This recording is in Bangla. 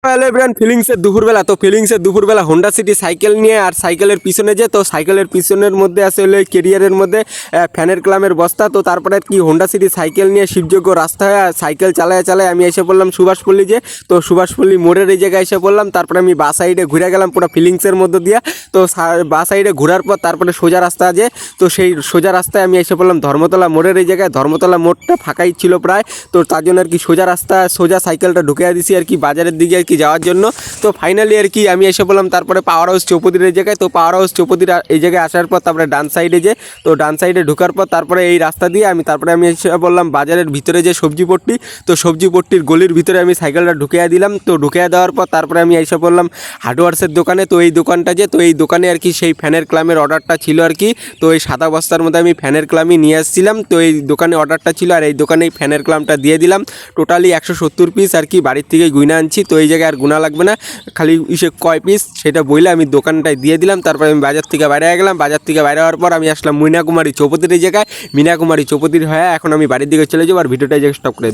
হ্যালো এভরিওয়ান, ফিলিংসের দুপুরবেলা হোন্ডা সিটি সাইকেল নিয়ে আর সাইকেলের পিছনে যে তো সাইকেলের পিছনের মধ্যে আসলে কেরিয়ারের মধ্যে ফ্যানের ক্লামের বস্তা। তো তারপরে আর কি হোন্ডা সিটি সাইকেল নিয়ে শিবযোগ্য রাস্তায় সাইকেল চালায় আমি এসে পড়লাম সুভাষপল্লী যে। তো সুভাষপল্লী মোড়ের এই জায়গায় এসে পড়লাম। তারপরে আমি বাস সাইডে ঘুরে গেলাম পুরো ফিলিংসের মধ্যে দিয়ে। তো বাস সাইডে ঘোরার পর তারপরে সোজা রাস্তা আছে, তো সেই সোজা রাস্তায় আমি এসে পড়লাম ধর্মতলা মোড়ের এই জায়গায়। ধর্মতলা মোড়টা ফাঁকাই ছিল প্রায়, তো তার জন্য আর কি সোজা সাইকেলটা ঢুকে দিছি আর কি বাজারের দিকে আর কি যাওয়ার জন্য। তো ফাইনালি আর কি আমি এসে বললাম তারপরে পাওয়ার হাউস চৌপতির এই জায়গায়। তো পাওয়ার হাউস চৌপতির এই জায়গায় আসার পর তারপরে ডান সাইডে যে, তো ডান সাইডে ঢোকার পর তারপরে এই রাস্তা দিয়ে তারপরে আমি এসে বললাম বাজারের ভিতরে যে সবজি পট্টি, তো সবজি পট্টির গলির ভিতরে আমি সাইকেলটা ঢুকিয়ে দিলাম। তো ঢুকিয়ে দেওয়ার পর তারপরে আমি এসে বললাম হার্ডওয়ার্সের দোকানে। তো এই দোকানটা যে, তো এই দোকানে আর কি সেই ফ্যানের ক্লামের অর্ডারটা ছিল আর কি। তো এই সাদা বস্তার মধ্যে আমি ফ্যানের ক্লামই নিয়ে আসছিলাম। তো এই দোকানে অর্ডারটা ছিল আর এই দোকানেই ফ্যানের ক্লামটা দিয়ে দিলাম। টোটালি 170 পিস আর কি বাড়ির থেকে গুনা আনছি। তো এই জায়গায় আর গুনা লাগবে না, খালি কয় পিস সেটা বইলে আমি দোকানটায় দিয়ে দিলাম। তারপরে আমি বাজার থেকে বাইরে গেলাম। বাজার থেকে বাইরে হওয়ার পর আমি আসলাম মীনাকুমারী চৌপতির এই জায়গায়। মীনাকুমারী চৌপতির হয়ে এখন আমি বাড়ির দিকে চলে যাবো আর ভিডিওটা এই জায়গায় স্টপ করে দেবো।